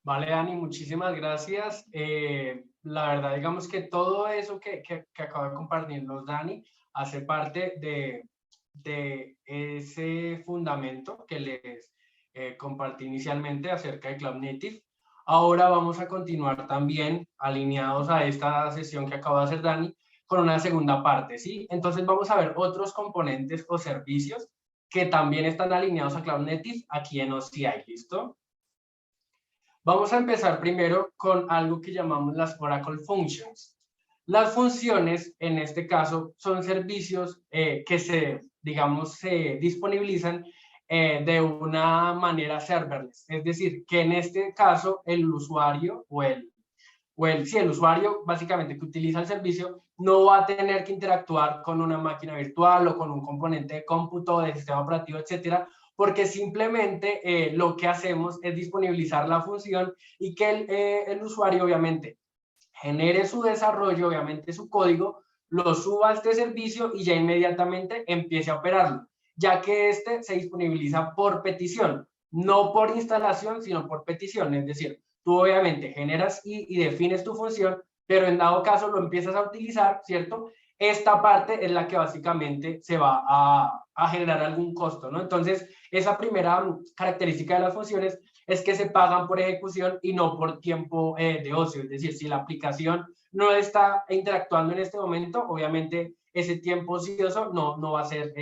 Vale, Dani, muchísimas gracias. La verdad, digamos que todo eso que acaba de compartirnos Dani hace parte de ese fundamento que les compartí inicialmente acerca de Cloud Native. Ahora vamos a continuar también alineados a esta sesión que acaba de hacer Dani con una segunda parte, ¿sí? Entonces vamos a ver otros componentes o servicios que también están alineados a Cloud Native aquí en OCI, ¿listo? Vamos a empezar primero con algo que llamamos las Oracle Functions. Las funciones, en este caso, son servicios que digamos, se disponibilizan de una manera serverless. Es decir, que en este caso el usuario sí, el usuario básicamente que utiliza el servicio no va a tener que interactuar con una máquina virtual o con un componente de cómputo, de sistema operativo, etcétera, porque simplemente lo que hacemos es disponibilizar la función y que el usuario obviamente genere su desarrollo, obviamente su código, lo suba a este servicio y ya inmediatamente empiece a operarlo, ya que este se disponibiliza por petición, no por instalación, sino por petición. Es decir, tú obviamente generas y defines tu función, pero en dado caso lo empiezas a utilizar, ¿cierto? Esta parte es la que básicamente se va a generar algún costo, ¿no? Entonces, esa primera característica de las funciones es que se pagan por ejecución y no por tiempo de ocio. Es decir, si la aplicación no está interactuando en este momento, obviamente ese tiempo ocioso no va a ser,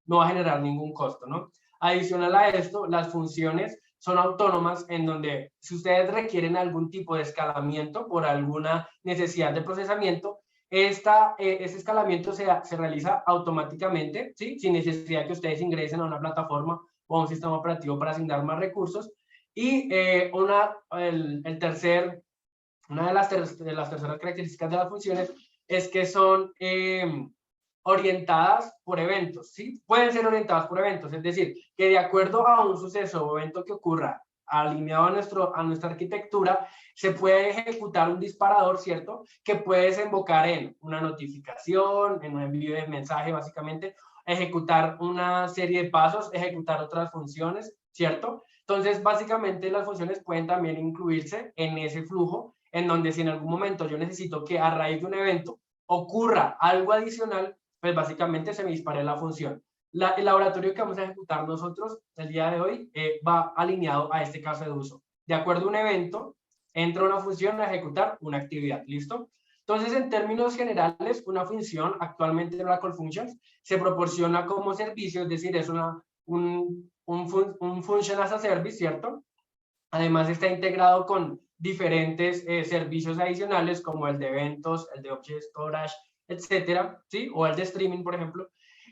no va a generar ningún costo, ¿no? Adicional a esto, las funciones son autónomas en donde si ustedes requieren algún tipo de escalamiento por alguna necesidad de procesamiento, ese escalamiento se realiza automáticamente, ¿sí? Sin necesidad que ustedes ingresen a una plataforma o a un sistema operativo para asignar más recursos. Y una de las terceras características de las funciones es que son orientadas por eventos, ¿sí? Pueden ser orientadas por eventos, es decir, que de acuerdo a un suceso o evento que ocurra alineado a nuestra arquitectura, se puede ejecutar un disparador, ¿cierto? Que puede desembocar en una notificación, en un envío de mensaje, básicamente, ejecutar una serie de pasos, ejecutar otras funciones, ¿cierto? Entonces, básicamente las funciones pueden también incluirse en ese flujo, en donde si en algún momento yo necesito que a raíz de un evento ocurra algo adicional, pues básicamente se me dispare la función. El laboratorio que vamos a ejecutar nosotros el día de hoy va alineado a este caso de uso. De acuerdo a un evento, entra una función a ejecutar una actividad, ¿listo? Entonces, en términos generales, una función actualmente en Oracle Functions se proporciona como servicio, es decir, es un function as a service, ¿cierto? Además está integrado con diferentes servicios adicionales como el de eventos, el de object storage, etcétera, ¿sí? O el de streaming, por ejemplo.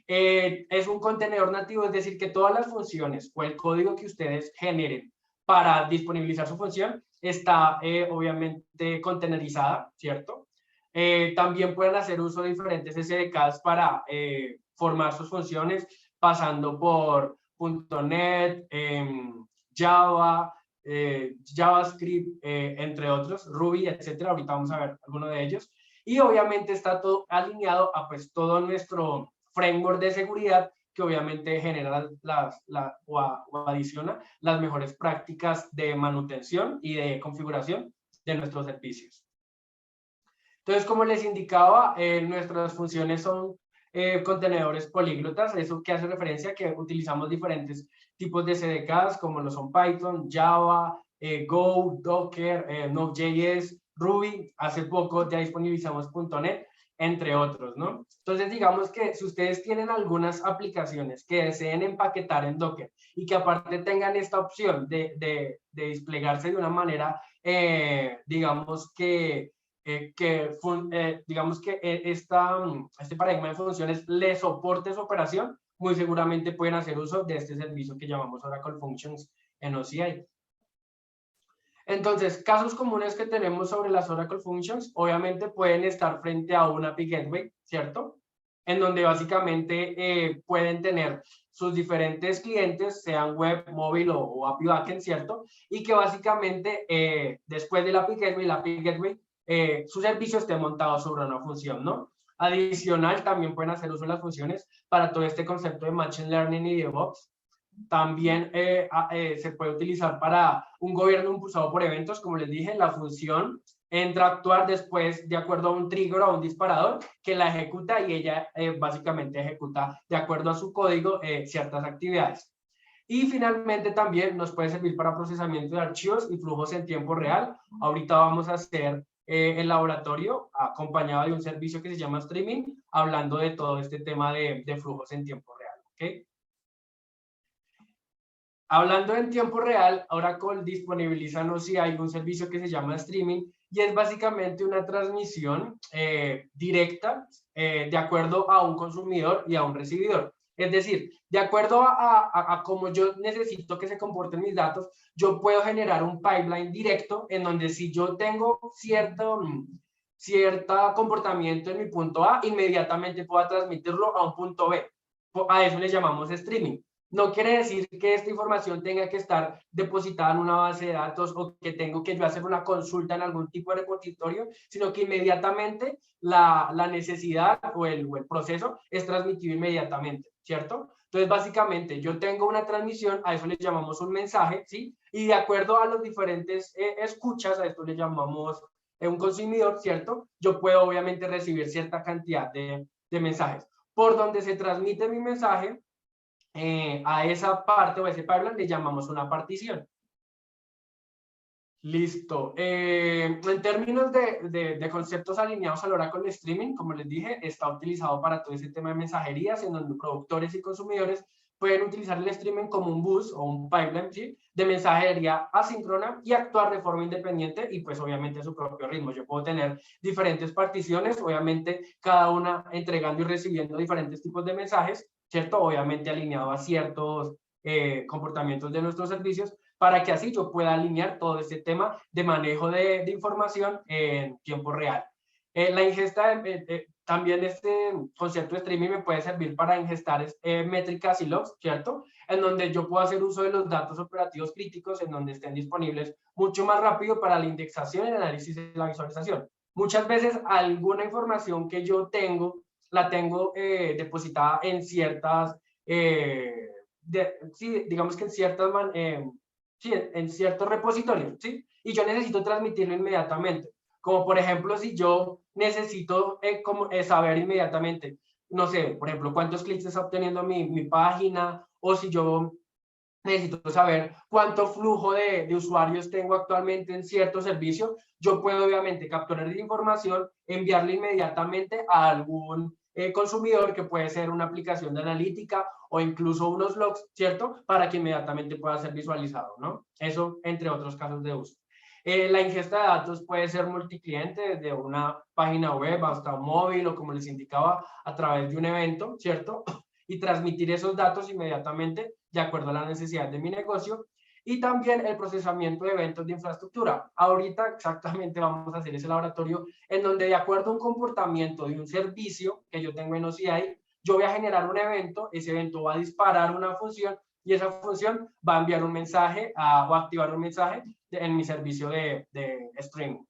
Es un contenedor nativo, es decir, que todas las funciones o el código que ustedes generen para disponibilizar su función está obviamente contenerizada, ¿cierto? También pueden hacer uso de diferentes SDKs para formar sus funciones, pasando por .NET, Java, JavaScript, entre otros, Ruby, etcétera. Ahorita vamos a ver algunos de ellos. Y obviamente está todo alineado a pues todo nuestro framework de seguridad que obviamente genera o adiciona las mejores prácticas de manutención y de configuración de nuestros servicios. Entonces, como les indicaba, nuestras funciones son contenedores políglotas, eso que hace referencia a que utilizamos diferentes tipos de CDKs, como lo son Python, Java, Go, Docker, Node.js, Ruby. Hace poco ya disponibilizamos .NET, entre otros, ¿no? Entonces, digamos que si ustedes tienen algunas aplicaciones que deseen empaquetar en Docker y que aparte tengan esta opción de desplegarse de una manera, digamos digamos que este paradigma de funciones le soporte su operación, muy seguramente pueden hacer uso de este servicio que llamamos Oracle Functions en OCI. Entonces, casos comunes que tenemos sobre las Oracle Functions, obviamente pueden estar frente a una API Gateway, ¿cierto? En donde básicamente pueden tener sus diferentes clientes, sean web, móvil o API Backend, ¿cierto? Y que básicamente después de la API Gateway, su servicio esté montado sobre una función, ¿no? Adicional, también pueden hacer uso de las funciones para todo este concepto de Machine Learning y DevOps, También se puede utilizar para un gobierno impulsado por eventos, como les dije, la función entra a actuar después de acuerdo a un trigger o a un disparador que la ejecuta y ella básicamente ejecuta de acuerdo a su código ciertas actividades. Y finalmente también nos puede servir para procesamiento de archivos y flujos en tiempo real. Ahorita vamos a hacer el laboratorio acompañado de un servicio que se llama Streaming, hablando de todo este tema de flujos en tiempo real. ¿Okay? Hablando en tiempo real, Oracle disponibiliza si hay un servicio que se llama Streaming y es básicamente una transmisión directa de acuerdo a un consumidor y a un recibidor. Es decir, de acuerdo a cómo yo necesito que se comporten mis datos, yo puedo generar un pipeline directo en donde si yo tengo cierto comportamiento en mi punto A, inmediatamente puedo transmitirlo a un punto B. A eso le llamamos streaming. No quiere decir que esta información tenga que estar depositada en una base de datos o que tengo que yo hacer una consulta en algún tipo de repositorio, sino que inmediatamente la necesidad o el proceso es transmitido inmediatamente, ¿cierto? Entonces, básicamente, yo tengo una transmisión, a eso le llamamos un mensaje, ¿sí? Y de acuerdo a los diferentes escuchas, a esto le llamamos un consumidor, ¿cierto? Yo puedo obviamente recibir cierta cantidad de mensajes. Por donde se transmite mi mensaje, a esa parte o a ese pipeline le llamamos una partición. Listo. En términos de conceptos alineados al Oracle Streaming, como les dije, está utilizado para todo ese tema de mensajerías, en donde productores y consumidores pueden utilizar el streaming como un bus o un pipeline, ¿sí?, de mensajería asíncrona y actuar de forma independiente y pues obviamente a su propio ritmo. Yo puedo tener diferentes particiones, obviamente cada una entregando y recibiendo diferentes tipos de mensajes, ¿cierto? Obviamente alineado a ciertos comportamientos de nuestros servicios, para que así yo pueda alinear todo este tema de manejo de información en tiempo real. La ingesta, también este concepto de streaming me puede servir para ingestar métricas y logs, ¿cierto? En donde yo puedo hacer uso de los datos operativos críticos, en donde estén disponibles mucho más rápido para la indexación, el análisis y la visualización. Muchas veces alguna información que yo tengo, la tengo depositada en ciertas, sí, digamos que en ciertas sí, en ciertos repositorios, ¿sí? Y yo necesito transmitirlo inmediatamente. Como por ejemplo, si yo necesito saber inmediatamente, no sé, por ejemplo, cuántos clics está obteniendo mi página, o si yo necesito saber cuánto flujo de usuarios tengo actualmente en cierto servicio, yo puedo obviamente capturar esa información, enviarla inmediatamente a algún consumidor, que puede ser una aplicación de analítica o incluso unos logs, ¿cierto? Para que inmediatamente pueda ser visualizado, ¿no? Eso entre otros casos de uso. La ingesta de datos puede ser multicliente, desde una página web hasta un móvil o, como les indicaba, a través de un evento, ¿cierto? Y transmitir esos datos inmediatamente de acuerdo a la necesidad de mi negocio. Y también el procesamiento de eventos de infraestructura. Ahorita exactamente vamos a hacer ese laboratorio en donde, de acuerdo a un comportamiento de un servicio que yo tengo en OCI, yo voy a generar un evento, ese evento va a disparar una función y esa función va a enviar un mensaje o activar un mensaje en mi servicio de streaming.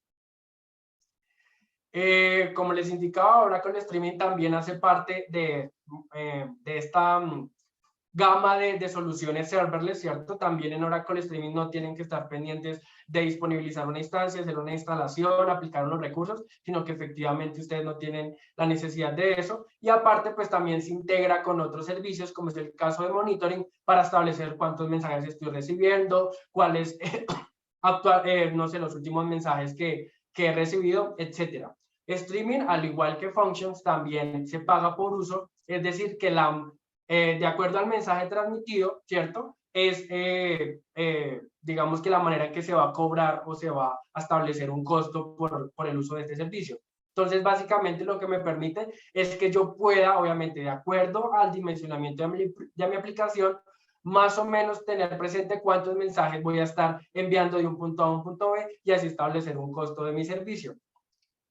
Como les indicaba, ahora con el streaming también hace parte de esta gama de soluciones serverless, ¿cierto? También en Oracle Streaming no tienen que estar pendientes de disponibilizar una instancia, hacer una instalación, aplicar unos recursos, sino que efectivamente ustedes no tienen la necesidad de eso. Y aparte, pues también se integra con otros servicios, como es el caso de monitoring, para establecer cuántos mensajes estoy recibiendo, cuáles, no sé, los últimos mensajes que he recibido, etcétera. Streaming, al igual que Functions, también se paga por uso, es decir, que de acuerdo al mensaje transmitido, ¿cierto? Es, digamos que la manera en que se va a cobrar o se va a establecer un costo por el uso de este servicio. Entonces, básicamente lo que me permite es que yo pueda, obviamente, de acuerdo al dimensionamiento de mi aplicación, más o menos tener presente cuántos mensajes voy a estar enviando de un punto A a un punto B y así establecer un costo de mi servicio.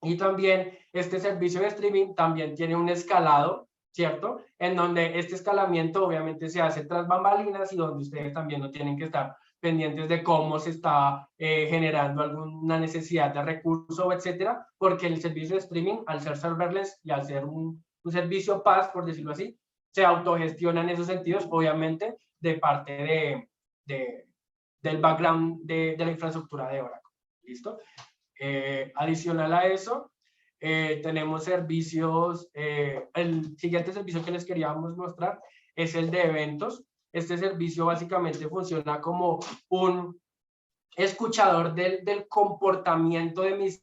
Y también este servicio de streaming también tiene un escalado, ¿cierto? En donde este escalamiento obviamente se hace tras bambalinas y donde ustedes también no tienen que estar pendientes de cómo se está generando alguna necesidad de recurso, etcétera, porque el servicio de streaming, al ser serverless y al ser un servicio PaaS, por decirlo así, se autogestiona en esos sentidos, obviamente, de parte del background de la infraestructura de Oracle. ¿Listo? Adicional a eso, tenemos servicios, el siguiente servicio que les queríamos mostrar es el de eventos. Este servicio básicamente funciona como un escuchador del comportamiento de mis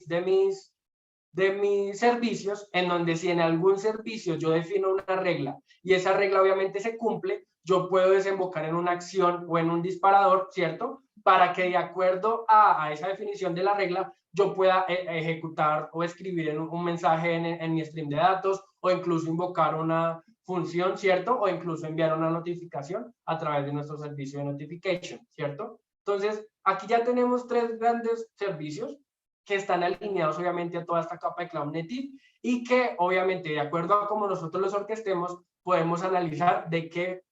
servicios, en donde si en algún servicio yo defino una regla y esa regla obviamente se cumple, yo puedo desembocar en una acción o en un disparador, ¿cierto? Para que de acuerdo a esa definición de la regla, yo pueda ejecutar o escribir en un mensaje en mi stream de datos, o incluso invocar una función, ¿cierto? O incluso enviar una notificación a través de nuestro servicio de notification, ¿cierto? Entonces, aquí ya tenemos tres grandes servicios que están alineados obviamente a toda esta capa de Cloud Native y que obviamente de acuerdo a cómo nosotros los orquestemos, podemos analizar de qué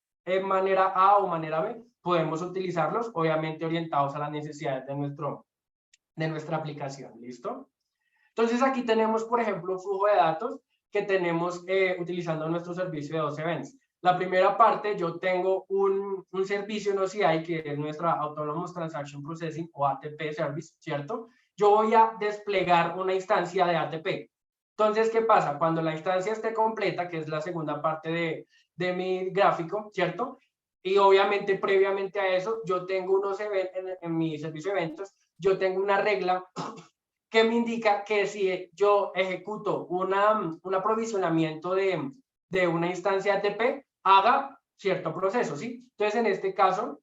manera A o manera B podemos utilizarlos, obviamente orientados a las necesidades de nuestra aplicación. ¿Listo? Entonces aquí tenemos, por ejemplo, un flujo de datos que tenemos utilizando nuestro servicio de 12 events. La primera parte, yo tengo un servicio en OCI que es nuestra Autonomous Transaction Processing o ATP Service, ¿cierto? Yo voy a desplegar una instancia de ATP. Entonces, ¿qué pasa? Cuando la instancia esté completa, que es la segunda parte de mi gráfico, ¿cierto? Y obviamente, previamente a eso, yo tengo unos eventos en mi servicio de eventos, yo tengo una regla que me indica que si yo ejecuto un aprovisionamiento de una instancia ATP, haga cierto proceso, ¿sí? Entonces, en este caso,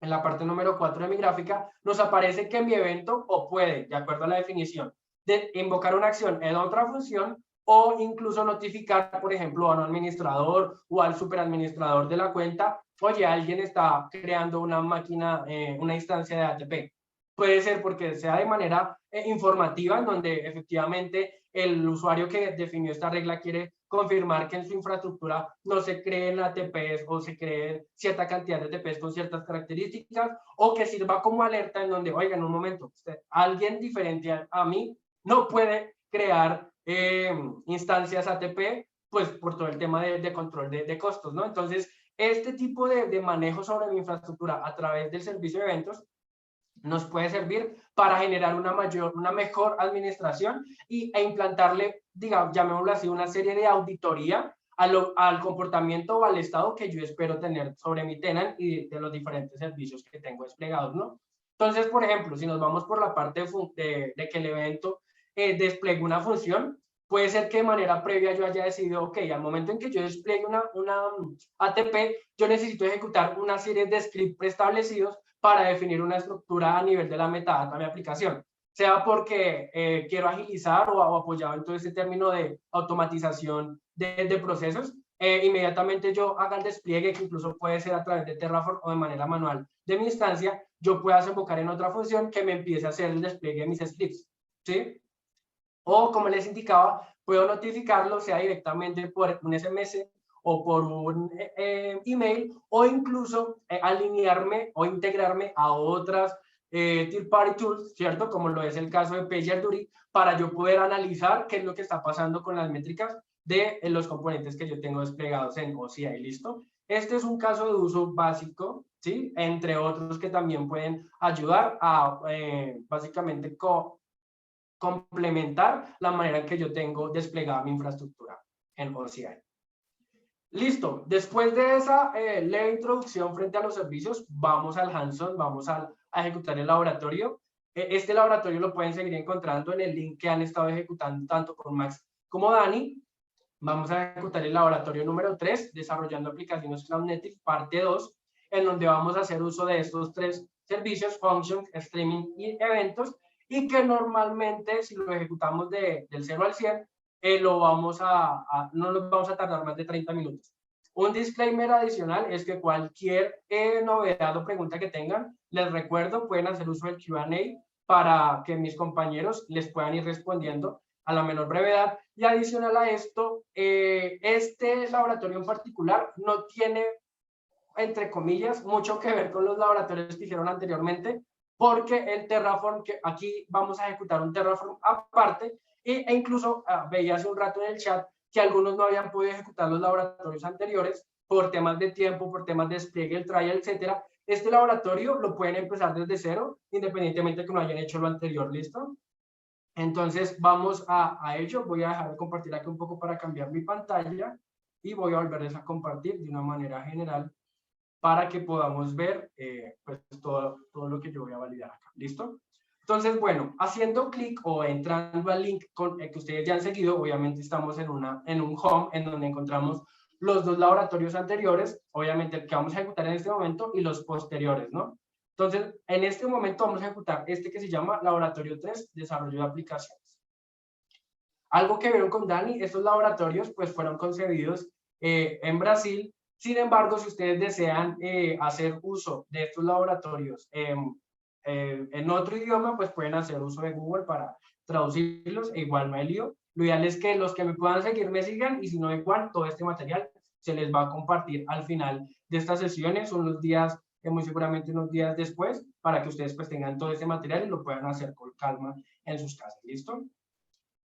en la parte número 4 de mi gráfica, nos aparece que mi evento o puede, de acuerdo a la definición, de invocar una acción en otra función o incluso notificar, por ejemplo, a un administrador o al superadministrador de la cuenta, oye, alguien está creando una máquina, una instancia de ATP. Puede ser porque sea de manera informativa, en donde efectivamente el usuario que definió esta regla quiere confirmar que en su infraestructura no se creen ATPs o se cree cierta cantidad de ATPs con ciertas características, o que sirva como alerta en donde, oigan, un momento, alguien diferente a mí no puede crear instancias ATP, pues por todo el tema de control de costos, ¿no? Entonces, este tipo de manejo sobre mi infraestructura a través del servicio de eventos nos puede servir para generar una mejor administración e implantarle, digamos, llamémoslo así, una serie de auditoría al comportamiento o al estado que yo espero tener sobre mi tenant y de los diferentes servicios que tengo desplegados, ¿no? Entonces, por ejemplo, si nos vamos por la parte de que el evento despliegue una función, puede ser que de manera previa yo haya decidido, ok, al momento en que yo despliegue una ATP, yo necesito ejecutar una serie de scripts preestablecidos para definir una estructura a nivel de la metadata de mi aplicación, sea porque quiero agilizar o apoyado en todo ese término de automatización de procesos, inmediatamente yo haga el despliegue, que incluso puede ser a través de Terraform o de manera manual de mi instancia, yo pueda desembocar en otra función que me empiece a hacer el despliegue de mis scripts, ¿sí? O como les indicaba, puedo notificarlo, sea directamente por un SMS o por un email, o incluso alinearme o integrarme a otras third party tools, ¿cierto? Como lo es el caso de PagerDuty, para yo poder analizar qué es lo que está pasando con las métricas de los componentes que yo tengo desplegados en OCI, ¿listo? Este es un caso de uso básico, ¿sí? Entre otros que también pueden ayudar a básicamente complementar la manera en que yo tengo desplegada mi infraestructura en OCI. Listo, después de esa leve introducción frente a los servicios, vamos al hands-on, vamos a ejecutar el laboratorio. Este laboratorio lo pueden seguir encontrando en el link que han estado ejecutando tanto con Max como Dani. Vamos a ejecutar el laboratorio número 3, desarrollando aplicaciones Cloud Native, parte 2, en donde vamos a hacer uso de estos tres servicios, functions, streaming y eventos, y que normalmente si lo ejecutamos del 0 al 100, no nos vamos a tardar más de 30 minutos. Un disclaimer adicional es que cualquier novedad o pregunta que tengan, les recuerdo, pueden hacer uso del Q&A para que mis compañeros les puedan ir respondiendo a la menor brevedad. Y adicional a esto, este laboratorio en particular no tiene, entre comillas, mucho que ver con los laboratorios que hicieron anteriormente, porque el Terraform, que aquí vamos a ejecutar un Terraform aparte, e incluso veía hace un rato en el chat que algunos no habían podido ejecutar los laboratorios anteriores por temas de tiempo, por temas de despliegue, el trial, etcétera. Este laboratorio lo pueden empezar desde cero, independientemente de que no hayan hecho lo anterior, ¿listo? Entonces vamos a ello. Voy a dejar de compartir aquí un poco para cambiar mi pantalla y voy a volverles a compartir de una manera general para que podamos ver pues todo lo que yo voy a validar acá. ¿Listo? Entonces, bueno, haciendo clic o entrando al link que ustedes ya han seguido, obviamente estamos en un home en donde encontramos los dos laboratorios anteriores, obviamente el que vamos a ejecutar en este momento y los posteriores, ¿no? Entonces, en este momento vamos a ejecutar este que se llama Laboratorio 3, Desarrollo de Aplicaciones. Algo que vieron con Dani, estos laboratorios pues fueron concebidos en Brasil. Sin embargo, si ustedes desean hacer uso de estos laboratorios en otro idioma, pues pueden hacer uso de Google para traducirlos, e igual no hay lío. Lo ideal es que los que me puedan seguir me sigan, y si no, igual todo este material se les va a compartir al final de estas sesiones, unos días, muy seguramente unos días después, para que ustedes pues tengan todo este material y lo puedan hacer con calma en sus casas. ¿Listo?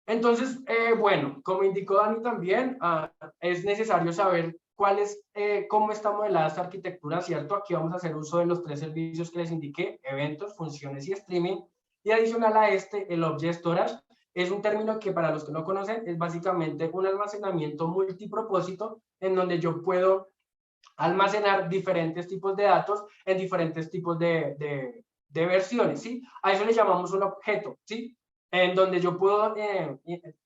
Entonces, bueno, como indicó Dani también, es necesario saber cómo está modelada esta arquitectura, ¿cierto? Aquí vamos a hacer uso de los tres servicios que les indiqué: eventos, funciones y streaming. Y adicional a este, el Object Storage es un término que, para los que no conocen, es básicamente un almacenamiento multipropósito en donde yo puedo almacenar diferentes tipos de datos en diferentes tipos de versiones, ¿sí? A eso le llamamos un objeto, ¿sí? En donde yo puedo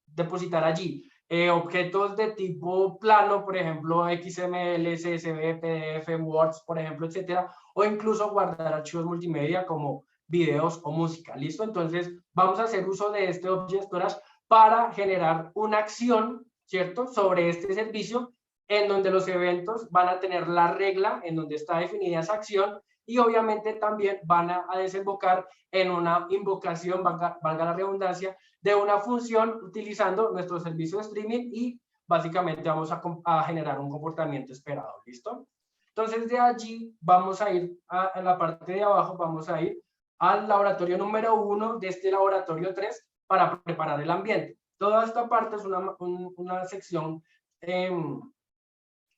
depositar allí objetos de tipo plano, por ejemplo, XML, CSV, PDF, Words, por ejemplo, etcétera, o incluso guardar archivos multimedia como videos o música. ¿Listo? Entonces, vamos a hacer uso de este Object Storage para generar una acción, ¿cierto?, sobre este servicio, en donde los eventos van a tener la regla en donde está definida esa acción, y obviamente también van a desembocar en una invocación, valga la redundancia, de una función utilizando nuestro servicio de streaming, y básicamente vamos a generar un comportamiento esperado. ¿Listo? Entonces, de allí vamos a ir en la parte de abajo, vamos a ir al laboratorio número 1 de este laboratorio 3 para preparar el ambiente. Toda esta parte es una sección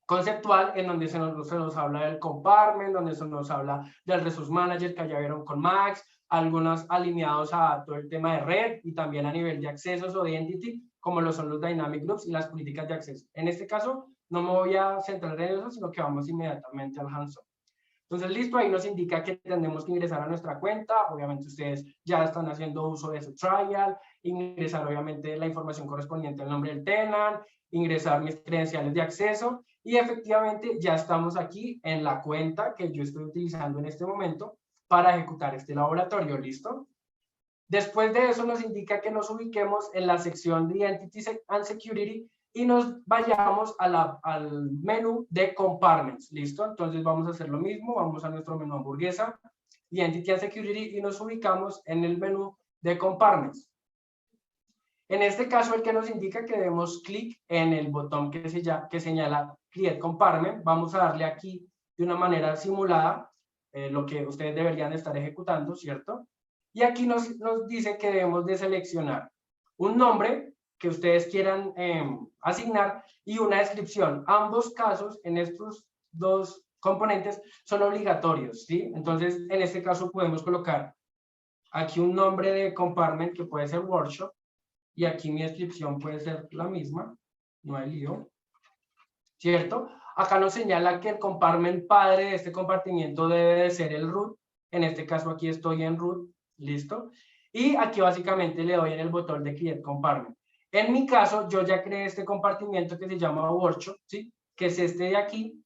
conceptual en donde se nos habla del compartment, donde se nos habla del Resource Manager que ya vieron con Max, algunos alineados a todo el tema de red y también a nivel de accesos o de entity, como lo son los Dynamic Groups y las políticas de acceso. En este caso, no me voy a centrar en eso, sino que vamos inmediatamente al hands-on. Entonces, listo, ahí nos indica que tenemos que ingresar a nuestra cuenta. Obviamente ustedes ya están haciendo uso de su trial, ingresar obviamente la información correspondiente al nombre del tenant, ingresar mis credenciales de acceso, y efectivamente ya estamos aquí en la cuenta que yo estoy utilizando en este momento para ejecutar este laboratorio. ¿Listo? Después de eso nos indica que nos ubiquemos en la sección de Identity and Security y nos vayamos al menú de Compartments. ¿Listo? Entonces vamos a hacer lo mismo, vamos a nuestro menú hamburguesa, Identity and Security, y nos ubicamos en el menú de Compartments. En este caso, el que nos indica que demos clic en el botón que señala Create Compartment. Vamos a darle aquí de una manera simulada lo que ustedes deberían estar ejecutando, ¿cierto? Y aquí nos dice que debemos de seleccionar un nombre que ustedes quieran asignar y una descripción. Ambos casos, en estos dos componentes, son obligatorios, ¿sí? Entonces, en este caso podemos colocar aquí un nombre de compartment que puede ser Workshop, y aquí mi descripción puede ser la misma, no hay lío, ¿cierto? Acá nos señala que el compartment padre de este compartimiento debe de ser el root. En este caso aquí estoy en root, ¿listo? Y aquí básicamente le doy en el botón de Create Compartment. En mi caso, yo ya creé este compartimiento que se llama Workshop, ¿sí? Que es este de aquí.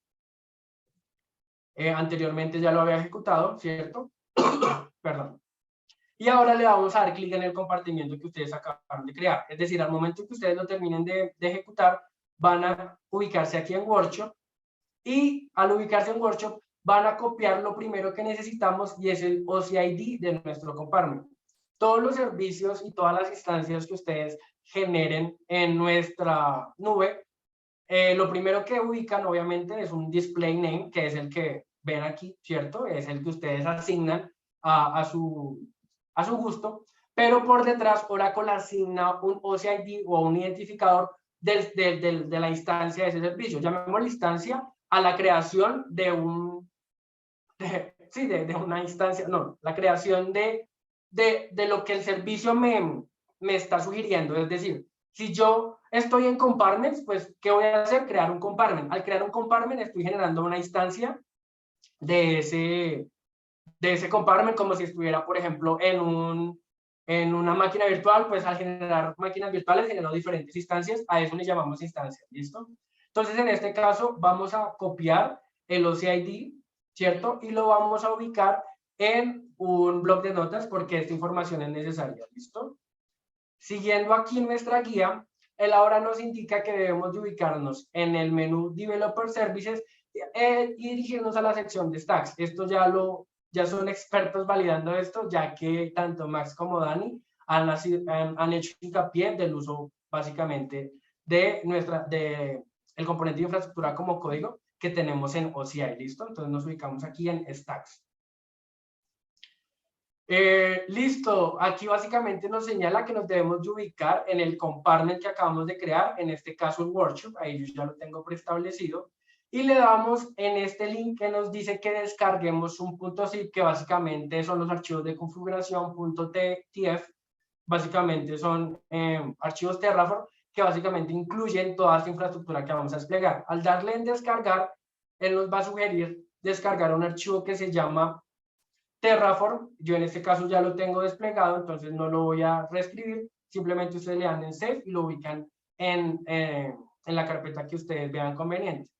Anteriormente ya lo había ejecutado, ¿cierto? Perdón. Y ahora le vamos a dar clic en el compartimiento que ustedes acaban de crear. Es decir, al momento que ustedes lo terminen de ejecutar, van a ubicarse aquí en Workshop, y al ubicarse en Workshop van a copiar lo primero que necesitamos, y es el OCID de nuestro compartment. Todos los servicios y todas las instancias que ustedes generen en nuestra nube, lo primero que ubican obviamente es un display name, que es el que ven aquí, ¿cierto? Es el que ustedes asignan a su gusto, pero por detrás Oracle asigna un OCID o un identificador de la instancia de ese servicio. Llamemos la instancia a la creación de una instancia, no, la creación de lo que el servicio me está sugiriendo. Es decir, si yo estoy en compartments, pues, ¿qué voy a hacer? Crear un compartment. Al crear un compartment, estoy generando una instancia de ese compartment, como si estuviera, por ejemplo, en una máquina virtual. Pues al generar máquinas virtuales generó diferentes instancias, a eso le llamamos instancia, ¿listo? Entonces, en este caso, vamos a copiar el OCID, ¿cierto? Y lo vamos a ubicar en un bloc de notas porque esta información es necesaria, ¿listo? Siguiendo aquí nuestra guía, él ahora nos indica que debemos de ubicarnos en el menú Developer Services y dirigirnos a la sección de Stacks. Esto ya son expertos validando esto, ya que tanto Max como Dani han hecho hincapié del uso básicamente de el componente de infraestructura como código que tenemos en OCI, ¿listo? Entonces nos ubicamos aquí en Stacks. Listo, aquí básicamente nos señala que nos debemos de ubicar en el compartment que acabamos de crear, en este caso el workshop, ahí yo ya lo tengo preestablecido, y le damos en este link que nos dice que descarguemos un .zip, que básicamente son los archivos de configuración .tf, básicamente son archivos Terraform, que básicamente incluyen toda esta infraestructura que vamos a desplegar. Al darle en descargar, él nos va a sugerir descargar un archivo que se llama Terraform. Yo en este caso ya lo tengo desplegado, entonces no lo voy a reescribir, simplemente ustedes le dan en Save y lo ubican en la carpeta que ustedes vean conveniente.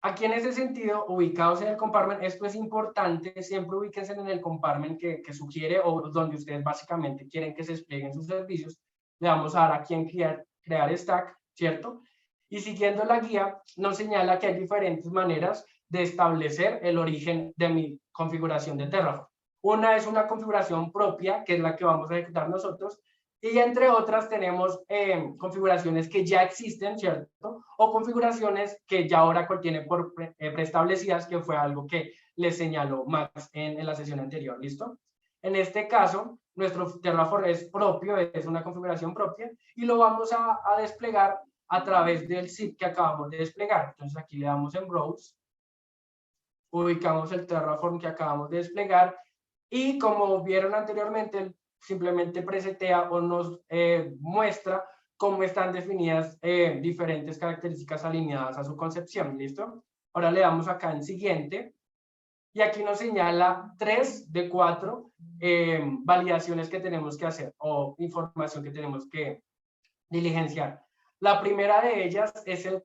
Aquí en ese sentido, ubicados en el compartment, esto es importante, siempre ubíquense en el compartment que sugiere o donde ustedes básicamente quieren que se desplieguen sus servicios. Le vamos a dar aquí en crear stack, ¿cierto? Y siguiendo la guía, nos señala que hay diferentes maneras de establecer el origen de mi configuración de Terraform. Una es una configuración propia, que es la que vamos a ejecutar nosotros, y entre otras tenemos configuraciones que ya existen, ¿cierto? O configuraciones que ya Oracle tiene por preestablecidas, que fue algo que les señaló Max en la sesión anterior, ¿listo? En este caso, nuestro Terraform es propio, es una configuración propia, y lo vamos a desplegar a través del zip que acabamos de desplegar. Entonces aquí le damos en Browse, ubicamos el Terraform que acabamos de desplegar, y como vieron anteriormente, simplemente presetea o nos muestra cómo están definidas diferentes características alineadas a su concepción, ¿listo? Ahora le damos acá en siguiente, y aquí nos señala 3 de 4 validaciones que tenemos que hacer o información que tenemos que diligenciar. La primera de ellas es el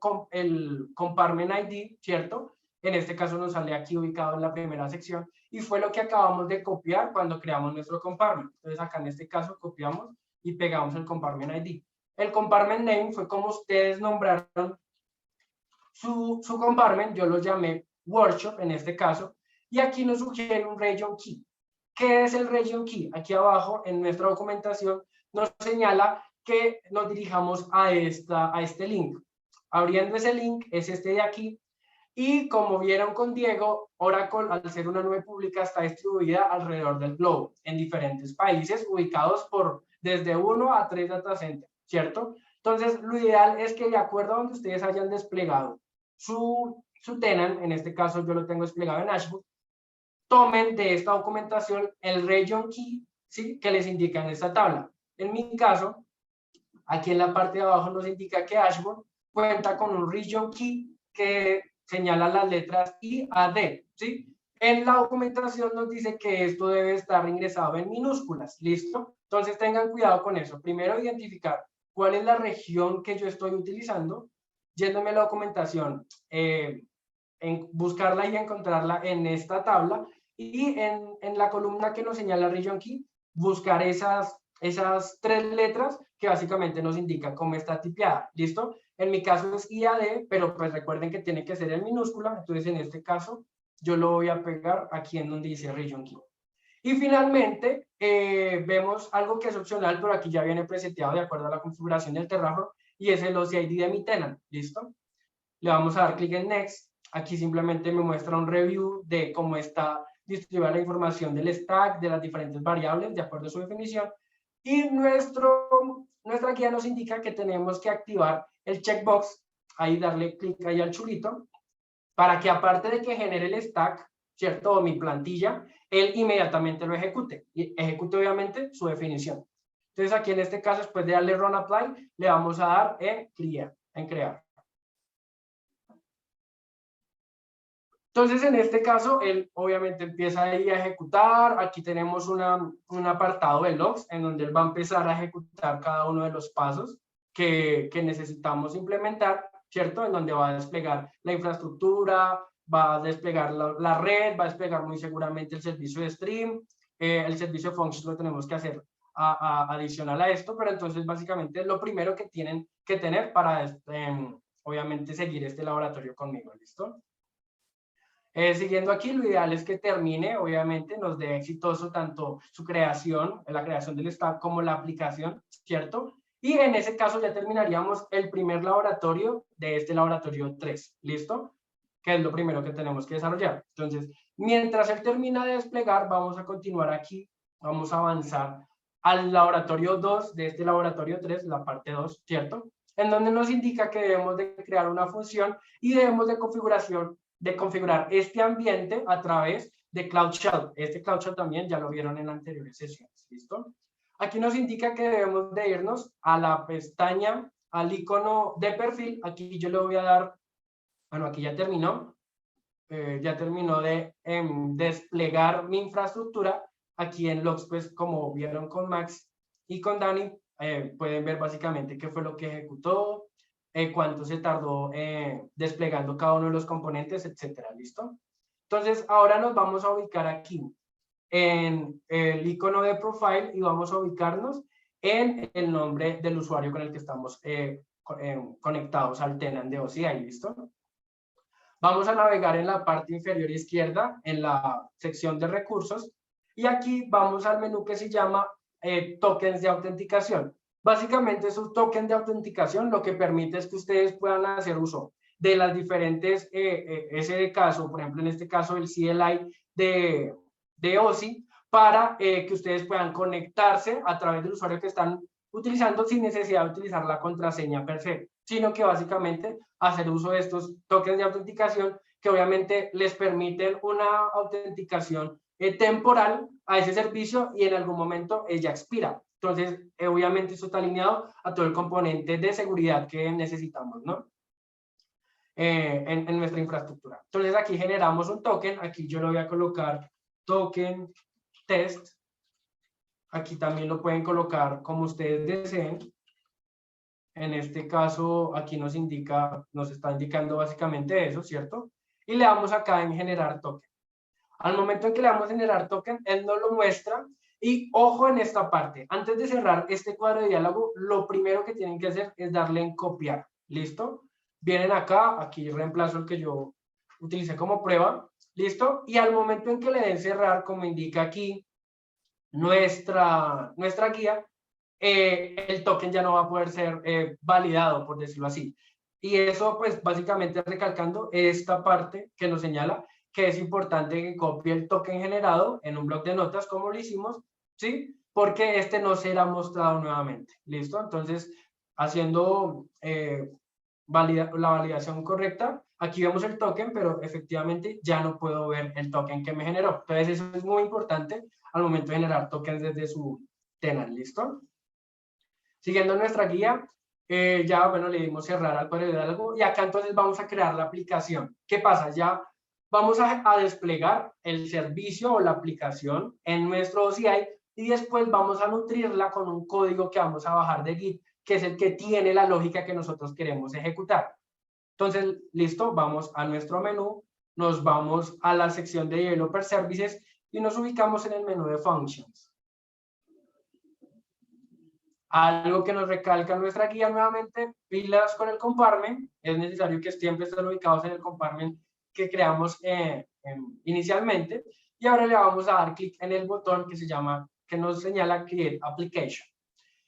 compartment ID, ¿cierto? En este caso nos sale aquí ubicado en la primera sección, y fue lo que acabamos de copiar cuando creamos nuestro compartment. Entonces acá en este caso copiamos y pegamos el compartment ID. El compartment name fue como ustedes nombraron su compartment, yo lo llamé workshop en este caso, y aquí nos sugiere un region key. ¿Qué es el region key? Aquí abajo en nuestra documentación nos señala que nos dirijamos a este link. Abriendo ese link es este de aquí, y como vieron con Diego, Oracle, al ser una nube pública, está distribuida alrededor del globo, en diferentes países, ubicados desde 1 a 3 data centers, ¿cierto? Entonces, lo ideal es que de acuerdo a donde ustedes hayan desplegado su tenant, en este caso yo lo tengo desplegado en Ashburn, tomen de esta documentación el region key, ¿sí?, que les indica en esta tabla. En mi caso, aquí en la parte de abajo nos indica que Ashburn cuenta con un region key que señala las letras I a D, ¿sí? En la documentación nos dice que esto debe estar ingresado en minúsculas, ¿listo? Entonces tengan cuidado con eso. Primero identificar cuál es la región que yo estoy utilizando, yéndome a la documentación, buscarla y encontrarla en esta tabla, y en la columna que nos señala region key, buscar esas 3 letras que básicamente nos indican cómo está tipeada, ¿listo? En mi caso es IAD, pero pues recuerden que tiene que ser en minúscula, entonces en este caso yo lo voy a pegar aquí en donde dice region key. Y finalmente vemos algo que es opcional, pero aquí ya viene preseteado de acuerdo a la configuración del Terraform, y es el OCID de mi tenant, ¿listo? Le vamos a dar clic en Next. Aquí simplemente me muestra un review de cómo está distribuida la información del stack, de las diferentes variables, de acuerdo a su definición. Y nuestra guía nos indica que tenemos que activar el checkbox, ahí darle clic ahí al chulito, para que aparte de que genere el stack, ¿cierto? O mi plantilla, él inmediatamente lo ejecute. Y ejecute obviamente su definición. Entonces aquí en este caso, después de darle Run Apply, le vamos a dar en crear. Entonces, en este caso, él obviamente empieza ahí a ejecutar. Aquí tenemos un apartado de logs en donde él va a empezar a ejecutar cada uno de los pasos que necesitamos implementar, ¿cierto? En donde va a desplegar la infraestructura, va a desplegar la red, va a desplegar muy seguramente el servicio de stream, el servicio de functions lo tenemos que hacer adicional a esto, pero entonces básicamente lo primero que tienen que tener para, obviamente, seguir este laboratorio conmigo, ¿listo? Siguiendo aquí, lo ideal es que termine, obviamente, nos dé exitoso tanto su creación, la creación del stack, como la aplicación, ¿cierto? Y en ese caso ya terminaríamos el primer laboratorio de este laboratorio 3, ¿listo? Que es lo primero que tenemos que desarrollar. Entonces, mientras él termina de desplegar, vamos a continuar aquí, vamos a avanzar al laboratorio 2 de este laboratorio 3, la parte 2, ¿cierto? En donde nos indica que debemos de crear una función y debemos de configurar este ambiente a través de Cloud Shell. Este Cloud Shell también ya lo vieron en anteriores sesiones, ¿listo? Aquí nos indica que debemos de irnos a la pestaña, al icono de perfil. Aquí yo le voy a dar, bueno, aquí ya terminó de desplegar mi infraestructura. Aquí en Logs, pues como vieron con Max y con Dani, pueden ver básicamente qué fue lo que ejecutó, cuánto se tardó desplegando cada uno de los componentes, etcétera, ¿listo? Entonces, ahora nos vamos a ubicar aquí en el icono de profile y vamos a ubicarnos en el nombre del usuario con el que estamos conectados al tenant de OCI, ¿listo? Vamos a navegar en la parte inferior izquierda, en la sección de recursos, y aquí vamos al menú que se llama tokens de autenticación. Básicamente es un token de autenticación, lo que permite es que ustedes puedan hacer uso de las diferentes SDKs, o por ejemplo en este caso el CLI de OSI, para que ustedes puedan conectarse a través del usuario que están utilizando sin necesidad de utilizar la contraseña per se, sino que básicamente hacer uso de estos tokens de autenticación que obviamente les permiten una autenticación temporal a ese servicio y en algún momento ya expira. Entonces, obviamente eso está alineado a todo el componente de seguridad que necesitamos, ¿no? En nuestra infraestructura. Entonces aquí generamos un token, aquí yo lo voy a colocar token test, aquí también lo pueden colocar como ustedes deseen. En este caso, aquí nos está indicando básicamente eso, ¿cierto? Y le damos acá en generar token. Al momento en que le damos a generar token, él nos lo muestra. Y ojo en esta parte, antes de cerrar este cuadro de diálogo, lo primero que tienen que hacer es darle en copiar. ¿Listo? Vienen acá, aquí reemplazo el que yo utilicé como prueba. ¿Listo? Y al momento en que le den cerrar, como indica aquí nuestra guía, el token ya no va a poder ser validado, por decirlo así. Y eso, pues, básicamente recalcando esta parte que nos señala que es importante que copie el token generado en un bloc de notas, como lo hicimos, ¿sí? Porque este no será mostrado nuevamente, ¿listo? Entonces, haciendo la validación correcta, aquí vemos el token, pero efectivamente ya no puedo ver el token que me generó. Entonces, eso es muy importante al momento de generar tokens desde su tenant, ¿listo? Siguiendo nuestra guía, ya, bueno, le dimos cerrar al cuadro de diálogo y acá entonces vamos a crear la aplicación. ¿Qué pasa? Ya vamos a desplegar el servicio o la aplicación en nuestro OCI y después vamos a nutrirla con un código que vamos a bajar de Git, que es el que tiene la lógica que nosotros queremos ejecutar. Entonces, listo, vamos a nuestro menú, nos vamos a la sección de Developer Services y nos ubicamos en el menú de Functions. Algo que nos recalca nuestra guía nuevamente, pilas con el compartment, es necesario que siempre estén ubicados en el compartment que creamos inicialmente, y ahora le vamos a dar clic en el botón que nos señala Create Application.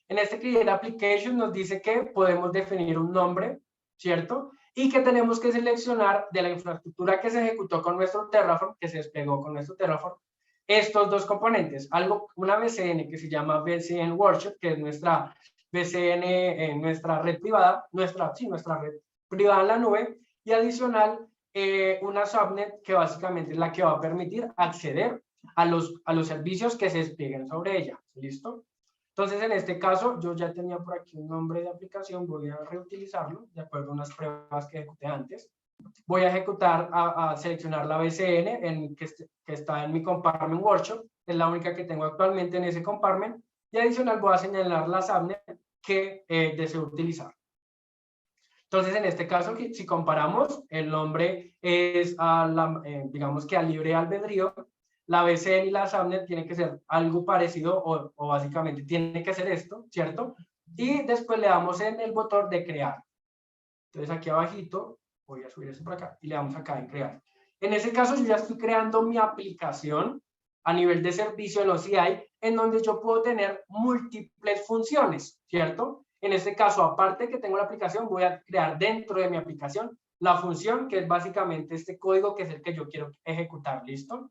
En este Create Application nos dice que podemos definir un nombre, ¿cierto? Y que tenemos que seleccionar de la infraestructura que se ejecutó con nuestro Terraform, que se desplegó con nuestro Terraform, estos dos componentes, una VCN que se llama VCN Workshop, que es nuestra VCN en nuestra red privada, nuestra red privada en la nube, y adicional una subnet que básicamente es la que va a permitir acceder a los servicios que se desplieguen sobre ella. ¿Listo? Entonces, en este caso, yo ya tenía por aquí un nombre de aplicación, voy a reutilizarlo de acuerdo a unas pruebas que ejecuté antes. Voy a ejecutar, a seleccionar la VCN que está en mi compartment workshop, es la única que tengo actualmente en ese compartment, y adicional voy a señalar la subnet que deseo utilizar. Entonces, en este caso, si comparamos, el nombre es, digamos que a libre albedrío. La VCN y la subnet tiene que ser algo parecido o básicamente tiene que ser esto, ¿cierto? Y después le damos en el botón de crear. Entonces, aquí abajito, voy a subir esto por acá y le damos acá en crear. En ese caso, yo ya estoy creando mi aplicación a nivel de servicio en OCI, en donde yo puedo tener múltiples funciones, ¿cierto? En este caso, aparte que tengo la aplicación, voy a crear dentro de mi aplicación la función, que es básicamente este código que es el que yo quiero ejecutar, ¿listo?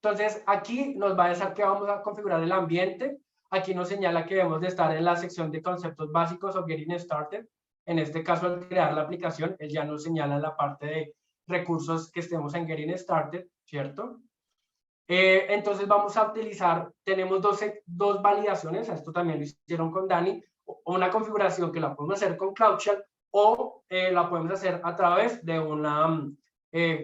Entonces, aquí nos va a decir que vamos a configurar el ambiente. Aquí nos señala que debemos de estar en la sección de conceptos básicos o Getting Started. En este caso, al crear la aplicación, él ya nos señala en la parte de recursos que estemos en Getting Started, ¿cierto? Entonces vamos a utilizar, tenemos dos validaciones, esto también lo hicieron con Dani, una configuración que la podemos hacer con Cloud Shell o la podemos hacer a través de una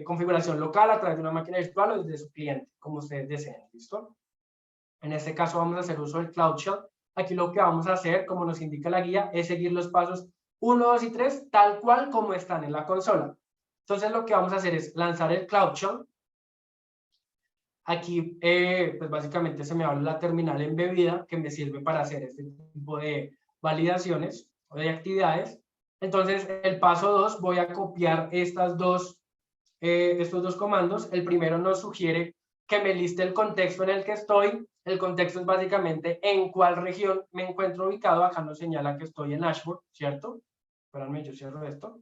configuración local, a través de una máquina virtual o desde su cliente, como ustedes deseen, ¿listo? En este caso vamos a hacer uso del Cloud Shell. Aquí lo que vamos a hacer, como nos indica la guía, es seguir los pasos 1, 2 y 3, tal cual como están en la consola. Entonces lo que vamos a hacer es lanzar el Cloud Shell. Aquí, pues básicamente se me abre la terminal embebida que me sirve para hacer este tipo de validaciones o de actividades. Entonces, el paso 2, voy a copiar estos dos comandos. El primero nos sugiere que me liste el contexto en el que estoy. El contexto es básicamente en cuál región me encuentro ubicado. Acá nos señala que estoy en Ashburn, ¿cierto? Espérame, yo cierro esto.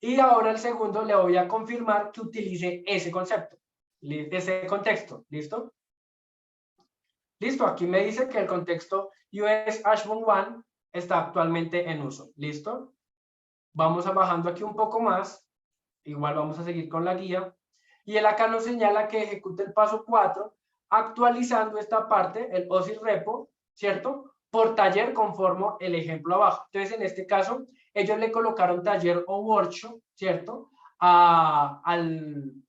Y ahora el segundo le voy a confirmar que utilice ese concepto, ese contexto. ¿Listo? Listo, aquí me dice que el contexto US Ashburn One está actualmente en uso. ¿Listo? Vamos a bajando aquí un poco más. Igual vamos a seguir con la guía. Y él acá nos señala que ejecute el paso 4, actualizando esta parte, el OSI repo, ¿cierto? Por taller conforme el ejemplo abajo. Entonces, en este caso, ellos le colocaron taller o workshop, ¿cierto? Al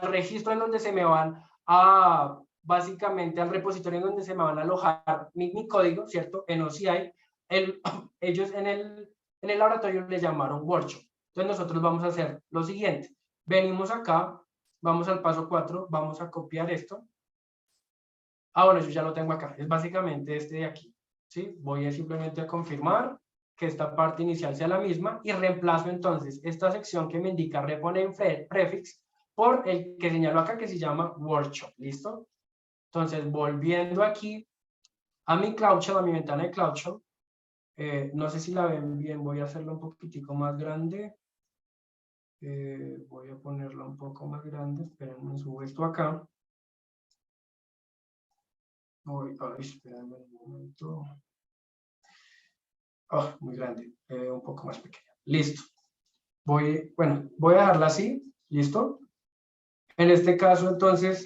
registro en donde se me van a, básicamente al repositorio en donde se me van a alojar mi código, ¿cierto? En OCI, ellos en el laboratorio le llamaron workshop. Entonces nosotros vamos a hacer lo siguiente. Venimos acá, vamos al paso 4, vamos a copiar esto. Bueno, yo ya lo tengo acá. Es básicamente este de aquí. ¿Sí? Voy a simplemente a confirmar que esta parte inicial sea la misma y reemplazo entonces esta sección que me indica reponer prefix por el que señalo acá que se llama workshop. ¿Listo? Entonces, volviendo aquí a mi Cloud Shell, a mi ventana de Cloud Shell, no sé si la ven bien, voy a hacerlo un poquitico más grande. Voy a ponerla un poco más grande. Esperen, subo esto acá. Esperen un momento. Muy grande. Un poco más pequeña. Listo. Voy a dejarla así. ¿Listo? En este caso, entonces,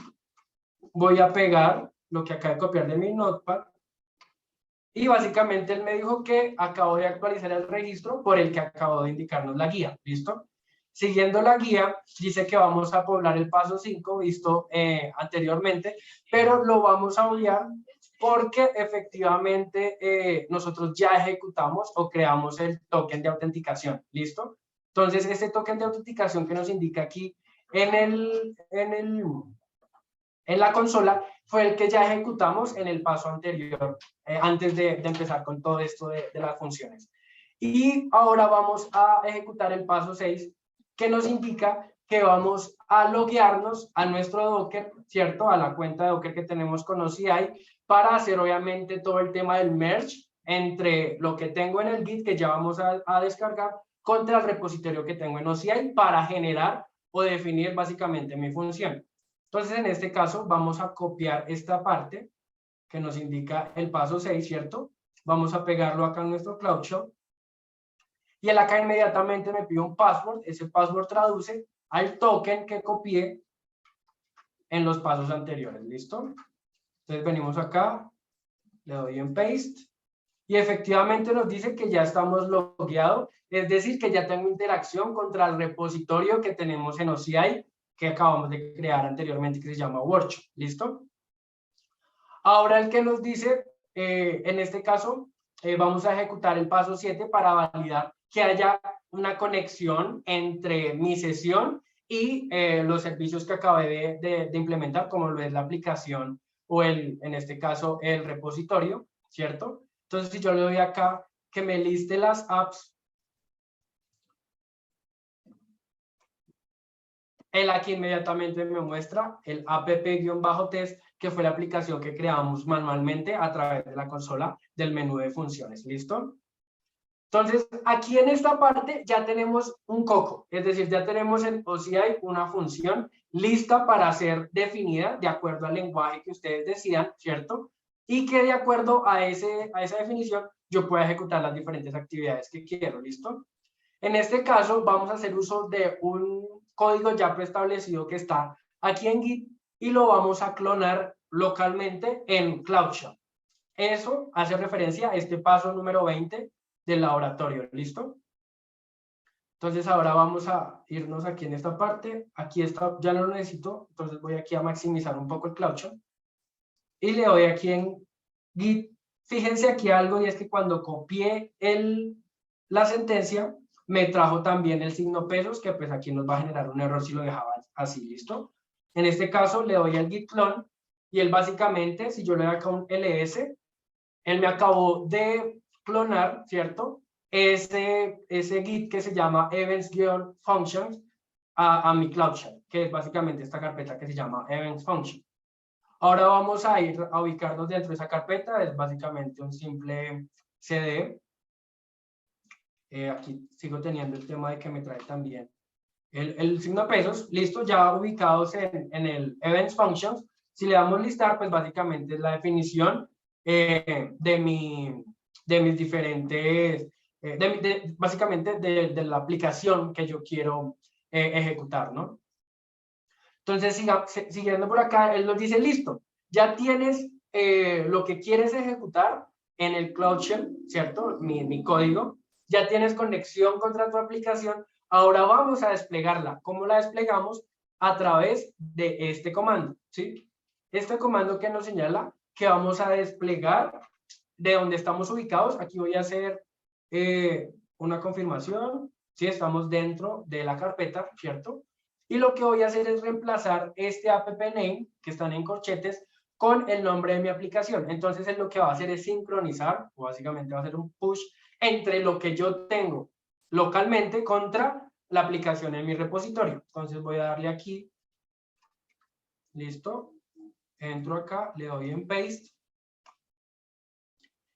voy a pegar lo que acabo de copiar de mi notepad. Y básicamente él me dijo que acabo de actualizar el registro por el que acabo de indicarnos la guía. ¿Listo? Siguiendo la guía, dice que vamos a poblar el paso 5, visto anteriormente, pero lo vamos a obviar porque efectivamente nosotros ya ejecutamos o creamos el token de autenticación. ¿Listo? Entonces, este token de autenticación que nos indica aquí en la consola fue el que ya ejecutamos en el paso anterior, antes de empezar con todo esto de las funciones. Y ahora vamos a ejecutar el paso 6, que nos indica que vamos a loguearnos a nuestro Docker, ¿cierto? A la cuenta de Docker que tenemos con OCI, para hacer obviamente todo el tema del merge entre lo que tengo en el Git, que ya vamos a descargar, contra el repositorio que tengo en OCI, para generar o definir básicamente mi función. Entonces, en este caso, vamos a copiar esta parte que nos indica el paso 6, ¿cierto? Vamos a pegarlo acá en nuestro Cloud Shell. Y él acá inmediatamente me pide un password. Ese password traduce al token que copié en los pasos anteriores. ¿Listo? Entonces venimos acá, le doy en paste. Y efectivamente nos dice que ya estamos logueados. Es decir, que ya tengo interacción contra el repositorio que tenemos en OCI, que acabamos de crear anteriormente, que se llama Workshop. ¿Listo? Ahora el que nos dice, en este caso, vamos a ejecutar el paso 7 para validar que haya una conexión entre mi sesión y los servicios que acabé de implementar, como lo es la aplicación o en este caso, el repositorio, ¿cierto? Entonces, si yo le doy acá que me liste las apps, él aquí inmediatamente me muestra el app-test, que fue la aplicación que creamos manualmente a través de la consola del menú de funciones. ¿Listo? Entonces, aquí en esta parte ya tenemos un coco, es decir, ya tenemos en OCI una función lista para ser definida de acuerdo al lenguaje que ustedes decidan, ¿cierto? Y que de acuerdo a esa definición yo pueda ejecutar las diferentes actividades que quiero, ¿listo? En este caso, vamos a hacer uso de un código ya preestablecido que está aquí en Git y lo vamos a clonar localmente en Cloud Shell. Eso hace referencia a este paso número 20 del laboratorio. ¿Listo? Entonces ahora vamos a irnos aquí en esta parte. Aquí está, ya no lo necesito, entonces voy aquí a maximizar un poco el Cloud Shell. Y le doy aquí en Git. Fíjense aquí algo, y es que cuando copié la sentencia, me trajo también el signo pesos, que pues aquí nos va a generar un error si lo dejaba así, ¿listo? En este caso le doy al git clone, y él básicamente, si yo le doy acá un ls, él me acabó de clonar, ¿cierto? Ese git que se llama events-functions a mi Cloud Shell, que es básicamente esta carpeta que se llama events function. Ahora vamos a ir a ubicarnos dentro de esa carpeta, es básicamente un simple cd. Aquí sigo teniendo el tema de que me trae también el signo de pesos. Listo, ya ubicados en el events functions. Si le damos listar, pues básicamente es la definición de mis diferentes, básicamente de la aplicación que yo quiero ejecutar, ¿no? Entonces, siguiendo por acá, él nos dice, listo, ya tienes lo que quieres ejecutar en el Cloud Shell, ¿cierto? Mi código. Ya tienes conexión contra tu aplicación. Ahora vamos a desplegarla. ¿Cómo la desplegamos? A través de este comando, ¿sí? Este comando que nos señala que vamos a desplegar de donde estamos ubicados. Aquí voy a hacer una confirmación. Sí, estamos dentro de la carpeta, ¿cierto? Y lo que voy a hacer es reemplazar este app name, que están en corchetes, con el nombre de mi aplicación. Entonces, él lo que va a hacer es sincronizar, o básicamente va a hacer un push entre lo que yo tengo localmente contra la aplicación en mi repositorio. Entonces, voy a darle aquí. Listo. Entro acá, le doy en paste.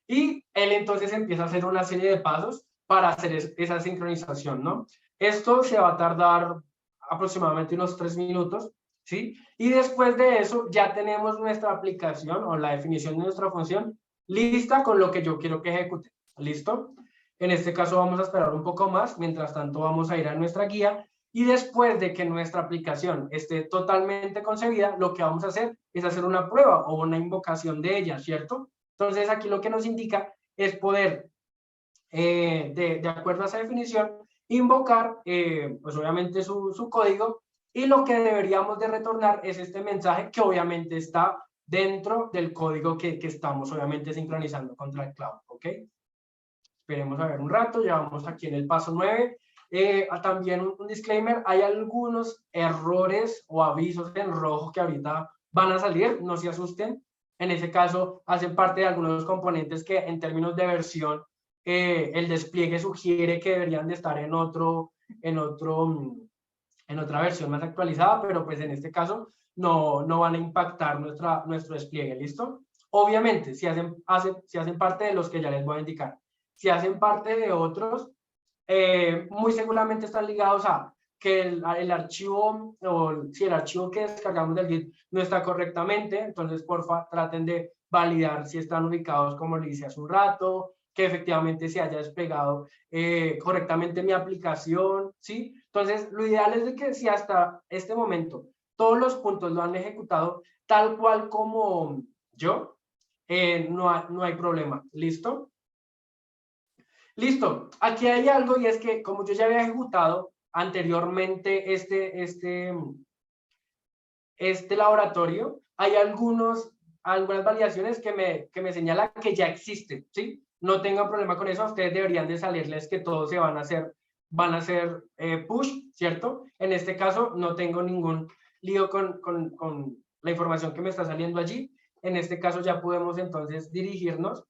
Y él entonces empieza a hacer una serie de pasos para hacer esa sincronización, ¿no? Esto se va a tardar aproximadamente unos 3 minutos, ¿sí? Y después de eso ya tenemos nuestra aplicación o la definición de nuestra función lista con lo que yo quiero que ejecute. ¿Listo? En este caso vamos a esperar un poco más. Mientras tanto vamos a ir a nuestra guía y después de que nuestra aplicación esté totalmente concebida, lo que vamos a hacer es hacer una prueba o una invocación de ella, ¿cierto? Entonces aquí lo que nos indica es poder, de acuerdo a esa definición, invocar, pues obviamente su código, y lo que deberíamos de retornar es este mensaje que obviamente está dentro del código que estamos obviamente sincronizando contra el cloud, ¿ok? Esperemos a ver un rato, ya vamos aquí en el paso 9. También un disclaimer, hay algunos errores o avisos en rojo que ahorita van a salir, no se asusten. En ese caso, hacen parte de algunos componentes que en términos de versión, el despliegue sugiere que deberían de estar en otra versión más actualizada, pero pues en este caso no van a impactar nuestro despliegue, ¿listo? Obviamente, si hacen parte de los que ya les voy a indicar. Si hacen parte de otros, muy seguramente están ligados a que el archivo, o si el archivo que descargamos del Git no está correctamente, entonces porfa traten de validar si están ubicados como le hice hace un rato, que efectivamente se haya desplegado correctamente mi aplicación, ¿sí? Entonces, lo ideal es de que si hasta este momento todos los puntos lo han ejecutado tal cual como yo, no hay problema. ¿Listo? Listo. Aquí hay algo y es que como yo ya había ejecutado anteriormente este laboratorio, hay algunas validaciones que me señalan que ya existen, ¿sí? No tengan problema con eso, a ustedes deberían de salirles que todos se van a hacer push, ¿cierto? En este caso no tengo ningún lío con la información que me está saliendo allí. En este caso ya podemos entonces dirigirnos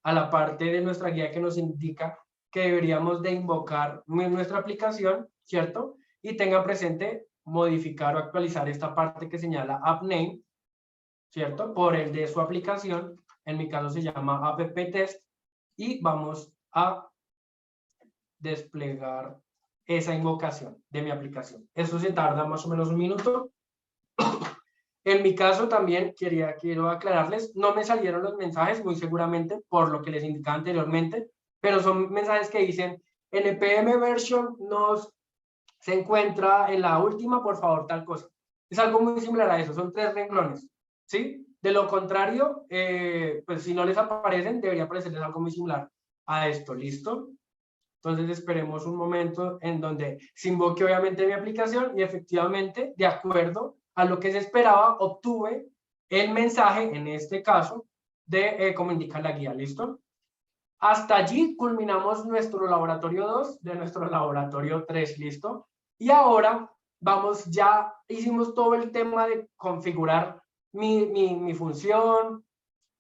a la parte de nuestra guía que nos indica que deberíamos de invocar nuestra aplicación, ¿cierto? Y tengan presente modificar o actualizar esta parte que señala app name, ¿cierto? Por el de su aplicación, en mi caso se llama app test, y vamos a desplegar esa invocación de mi aplicación. Eso se tarda más o menos un minuto. En mi caso también quiero aclararles, no me salieron los mensajes, muy seguramente, por lo que les indicaba anteriormente, pero son mensajes que dicen, npm version se encuentra en la última, por favor, tal cosa. Es algo muy similar a eso, son 3 renglones, ¿sí? De lo contrario, pues si no les aparecen, debería aparecerles algo muy similar a esto, ¿listo? Entonces esperemos un momento en donde se invoque obviamente mi aplicación y efectivamente, de acuerdo a lo que se esperaba, obtuve el mensaje, en este caso, de como indica la guía, ¿listo? Hasta allí culminamos nuestro laboratorio 2 de nuestro laboratorio 3, ¿listo? Y ahora ya hicimos todo el tema de configurar mi función,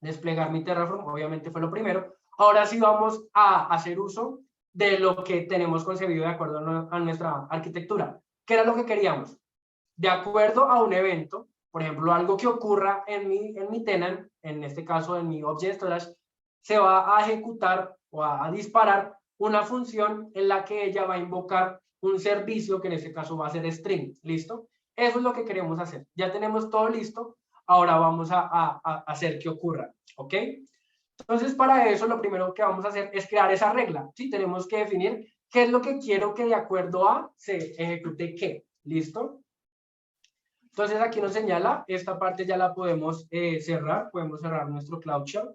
desplegar mi Terraform, obviamente fue lo primero. Ahora sí vamos a hacer uso de lo que tenemos concebido de acuerdo a nuestra arquitectura. ¿Qué era lo que queríamos? De acuerdo a un evento, por ejemplo, algo que ocurra en mi tenant, en este caso en mi object storage, se va a ejecutar o a disparar una función en la que ella va a invocar un servicio que en este caso va a ser string, ¿listo? Eso es lo que queremos hacer. Ya tenemos todo listo, ahora vamos a hacer que ocurra, ¿ok? Entonces, para eso lo primero que vamos a hacer es crear esa regla, ¿sí? Tenemos que definir qué es lo que quiero que de acuerdo a se ejecute qué, ¿listo? Entonces aquí nos señala, esta parte ya la podemos cerrar, podemos cerrar nuestro Cloud Shell,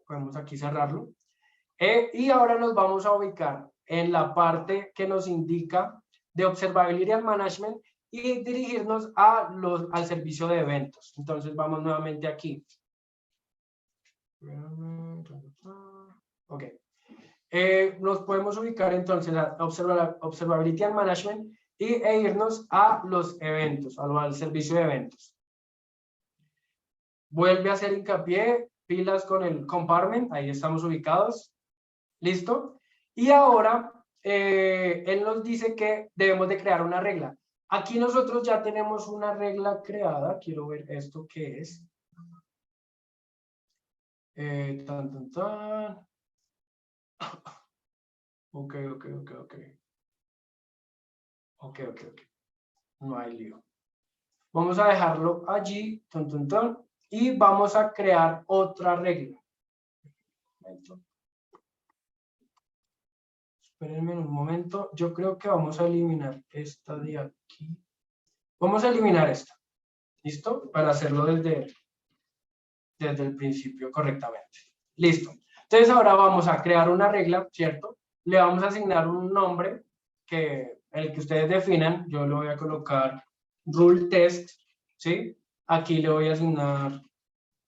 podemos aquí cerrarlo. Y ahora nos vamos a ubicar en la parte que nos indica de Observability and Management y dirigirnos al servicio de eventos. Entonces vamos nuevamente aquí. Ok. Nos podemos ubicar entonces a Observability and Management e irnos a los eventos, al servicio de eventos. Vuelve a hacer hincapié, pilas con el compartment, ahí estamos ubicados. ¿Listo? Y ahora él nos dice que debemos de crear una regla. Aquí nosotros ya tenemos una regla creada. Quiero ver esto qué es. Ok. No hay lío. Vamos a dejarlo allí. Y vamos a crear otra regla. Espérenme un momento. Yo creo que vamos a eliminar esta de aquí. Vamos a eliminar esta. ¿Listo? Para hacerlo desde el principio correctamente. Listo. Entonces ahora vamos a crear una regla, ¿cierto? Le vamos a asignar un nombre el que ustedes definan. Yo le voy a colocar rule test, ¿sí? Aquí le voy a asignar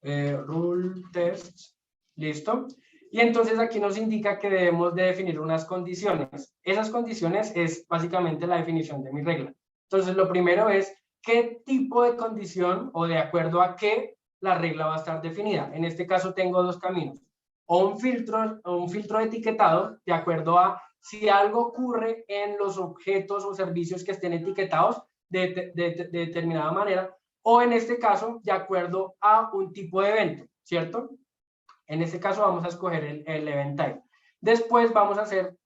rule test. ¿Listo? Y entonces aquí nos indica que debemos de definir unas condiciones. Esas condiciones es básicamente la definición de mi regla. Entonces lo primero es qué tipo de condición o de acuerdo a qué la regla va a estar definida. En este caso tengo 2 caminos. O un filtro etiquetado de acuerdo a si algo ocurre en los objetos o servicios que estén etiquetados de determinada manera, o en este caso de acuerdo a un tipo de evento, ¿cierto? En este caso vamos a escoger el event type. Después vamos a hacer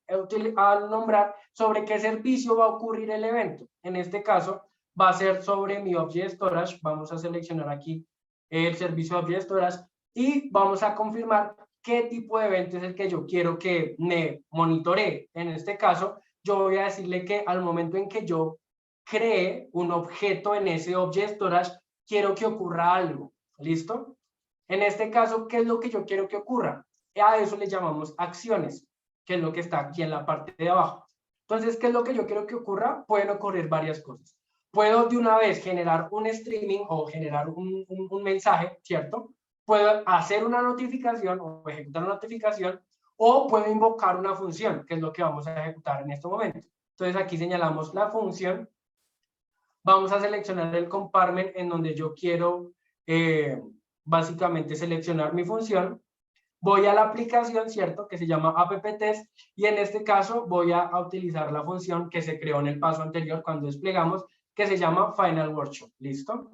al nombrar sobre qué servicio va a ocurrir el evento. En este caso, va a ser sobre mi Object Storage. Vamos a seleccionar aquí el servicio Object Storage y vamos a confirmar qué tipo de evento es el que yo quiero que me monitoree. En este caso, yo voy a decirle que al momento en que yo cree un objeto en ese Object Storage, quiero que ocurra algo. ¿Listo? En este caso, ¿qué es lo que yo quiero que ocurra? A eso le llamamos acciones, que es lo que está aquí en la parte de abajo. Entonces, ¿qué es lo que yo quiero que ocurra? Pueden ocurrir varias cosas. Puedo de una vez generar un streaming o generar un mensaje, ¿cierto? Puedo hacer una notificación o ejecutar una notificación, o puedo invocar una función, que es lo que vamos a ejecutar en este momento. Entonces, aquí señalamos la función. Vamos a seleccionar el compartment en donde yo quiero básicamente seleccionar mi función. Voy a la aplicación, ¿cierto? Que se llama app-test, y en este caso voy a utilizar la función que se creó en el paso anterior cuando desplegamos, que se llama Final Workshop. ¿Listo?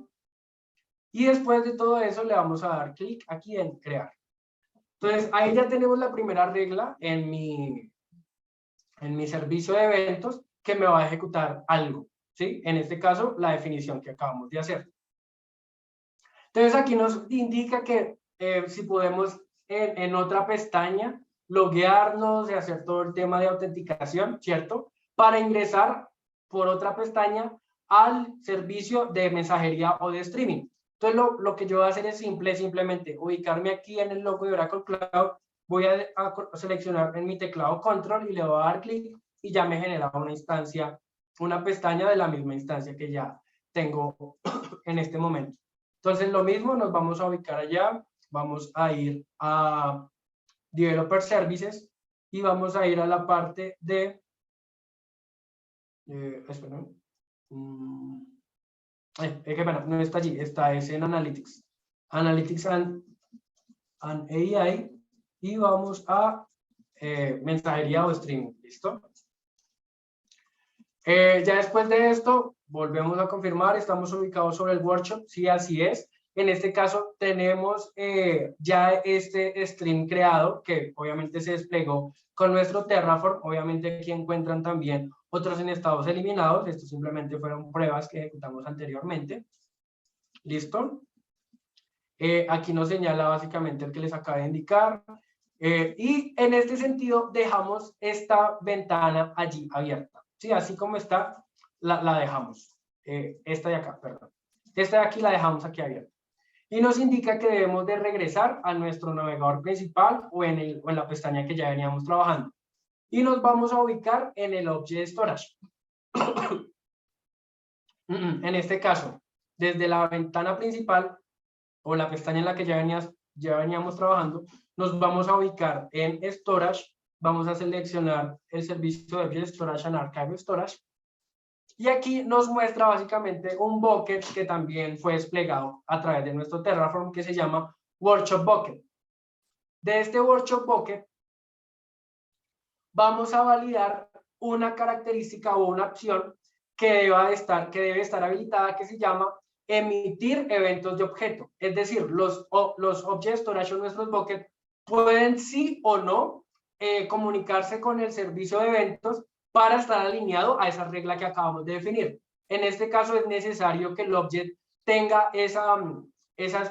Y después de todo eso le vamos a dar clic aquí en crear. Entonces ahí ya tenemos la primera regla en mi servicio de eventos que me va a ejecutar algo, ¿sí? En este caso, la definición que acabamos de hacer. Entonces aquí nos indica que si podemos en otra pestaña loguearnos y hacer todo el tema de autenticación, ¿cierto? Para ingresar por otra pestaña al servicio de mensajería o de streaming. Entonces lo que yo voy a hacer es simplemente ubicarme aquí en el logo de Oracle Cloud, voy a seleccionar en mi teclado Control y le voy a dar clic y ya me genera una instancia, una pestaña de la misma instancia que ya tengo en este momento. Entonces lo mismo, nos vamos a ubicar allá, vamos a ir a Developer Services y vamos a ir a la parte de espera, no está allí, está es en Analytics. Analytics and AI y vamos a mensajería o streaming, ¿listo? Ya después de esto, volvemos a confirmar, estamos ubicados sobre el workshop, sí, así es. En este caso tenemos ya este stream creado, que obviamente se desplegó con nuestro Terraform. Obviamente aquí encuentran también otros en estados eliminados. Estos simplemente fueron pruebas que ejecutamos anteriormente. ¿Listo? Aquí nos señala básicamente el que les acabo de indicar. Y en este sentido dejamos esta ventana allí abierta. Sí, así como está, la dejamos. Esta de acá, perdón. Esta de aquí la dejamos aquí abierta. Y nos indica que debemos de regresar a nuestro navegador principal o en la pestaña que ya veníamos trabajando. Y nos vamos a ubicar en el Object Storage. En este caso, desde la ventana principal o la pestaña en la que ya veníamos trabajando, nos vamos a ubicar en Storage, vamos a seleccionar el servicio de Object Storage and Archive Storage, y aquí nos muestra básicamente un bucket que también fue desplegado a través de nuestro Terraform que se llama Workshop Bucket. De este Workshop Bucket vamos a validar una característica o una opción que debe estar habilitada, que se llama emitir eventos de objeto. Es decir, los Object Storage o nuestros buckets pueden sí o no comunicarse con el servicio de eventos para estar alineado a esa regla que acabamos de definir. En este caso es necesario que el object tenga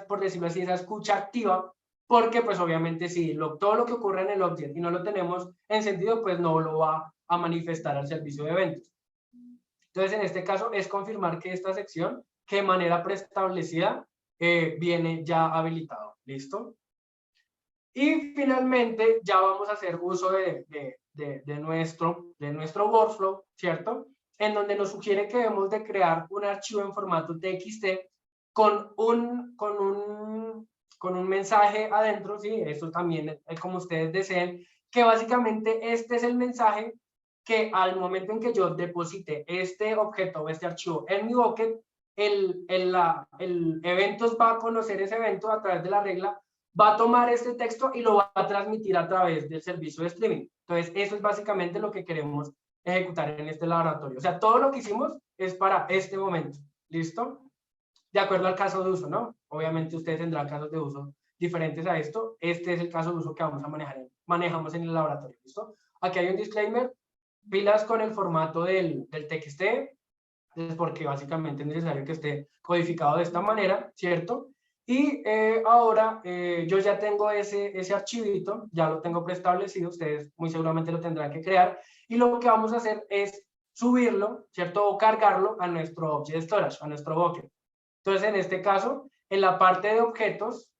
por decirlo así, esa escucha activa, porque pues obviamente si todo lo que ocurre en el object y no lo tenemos encendido, pues no lo va a manifestar al servicio de eventos. Entonces en este caso es confirmar que esta sección, que de manera preestablecida viene ya habilitado. ¿Listo? Y finalmente ya vamos a hacer uso de nuestro workflow, ¿cierto? En donde nos sugiere que debemos de crear un archivo en formato TXT con un mensaje adentro, ¿sí? Esto también es como ustedes deseen, que básicamente este es el mensaje que al momento en que yo deposite este objeto o este archivo en mi bucket, el eventos va a conocer ese evento a través de la regla, va a tomar este texto y lo va a transmitir a través del servicio de streaming. Entonces, eso es básicamente lo que queremos ejecutar en este laboratorio. O sea, todo lo que hicimos es para este momento. ¿Listo? De acuerdo al caso de uso, ¿no? Obviamente ustedes tendrán casos de uso diferentes a esto, este es el caso de uso que vamos a manejamos en el laboratorio, ¿listo? Aquí hay un disclaimer, pilas con el formato del TXT, es porque básicamente es necesario que esté codificado de esta manera, ¿cierto? Y ahora yo ya tengo ese archivito, ya lo tengo preestablecido, ustedes muy seguramente lo tendrán que crear, y lo que vamos a hacer es subirlo, ¿cierto? O cargarlo a nuestro Object Storage, a nuestro bucket. Entonces, en este caso, en la parte de objetos,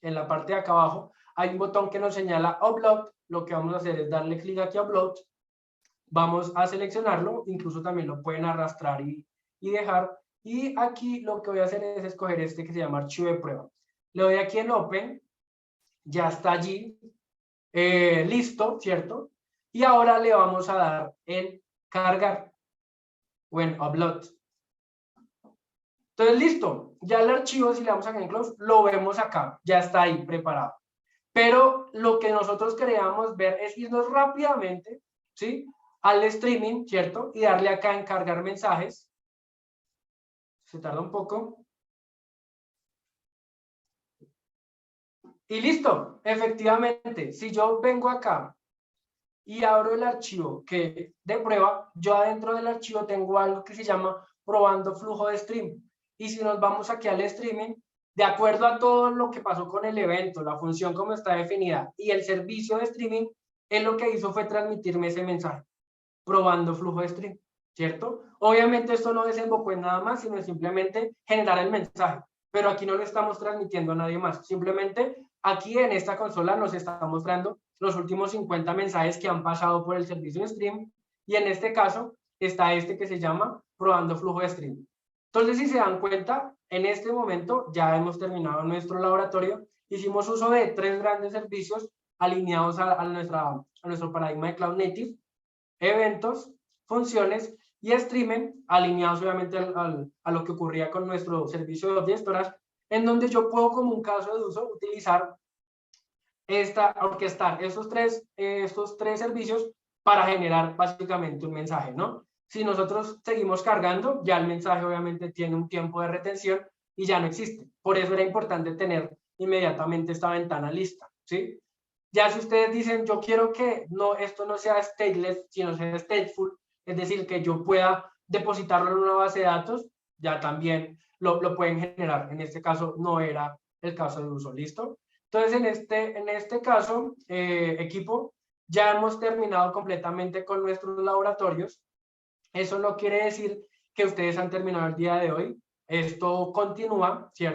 en la parte de acá abajo, hay un botón que nos señala Upload. Lo que vamos a hacer es darle clic aquí a Upload. Vamos a seleccionarlo, incluso también lo pueden arrastrar y dejar. Y aquí lo que voy a hacer es escoger este que se llama archivo de prueba. Le doy aquí en Open, ya está allí, listo, ¿cierto? Y ahora le vamos a dar en cargar o en Upload. Entonces, listo, ya el archivo, si le damos acá en Close, lo vemos acá, ya está ahí preparado. Pero lo que nosotros queríamos ver es irnos rápidamente, ¿sí? Al streaming, ¿cierto? Y darle acá en cargar mensajes. Se tarda un poco. Y listo, efectivamente, si yo vengo acá y abro el archivo que de prueba, yo adentro del archivo tengo algo que se llama probando flujo de stream. Y si nos vamos aquí al streaming, de acuerdo a todo lo que pasó con el evento, la función como está definida y el servicio de streaming, él lo que hizo fue transmitirme ese mensaje, probando flujo de stream, ¿cierto? Obviamente esto no desembocó en nada más, sino simplemente generar el mensaje, pero aquí no lo estamos transmitiendo a nadie más, simplemente aquí en esta consola nos está mostrando los últimos 50 mensajes que han pasado por el servicio de stream, y en este caso está este que se llama probando flujo de stream. Entonces, si se dan cuenta, en este momento ya hemos terminado nuestro laboratorio, hicimos uso de 3 grandes servicios alineados a nuestro paradigma de Cloud Native, eventos, funciones y streaming, alineados obviamente a lo que ocurría con nuestro servicio de Object Storage, en donde yo puedo, como un caso de uso, utilizar orquestar estos tres servicios para generar básicamente un mensaje, ¿no? Si nosotros seguimos cargando, ya el mensaje obviamente tiene un tiempo de retención y ya no existe. Por eso era importante tener inmediatamente esta ventana lista, ¿sí? Ya si ustedes dicen, yo quiero que esto no sea stateless, sino sea stateful, es decir, que yo pueda depositarlo en una base de datos, ya también lo pueden generar. En este caso no era el caso de uso, ¿listo? Entonces, en este caso, equipo, ya hemos terminado completamente con nuestros laboratorios. Eso no quiere decir que ustedes han terminado el día de hoy. Esto continúa, ¿cierto?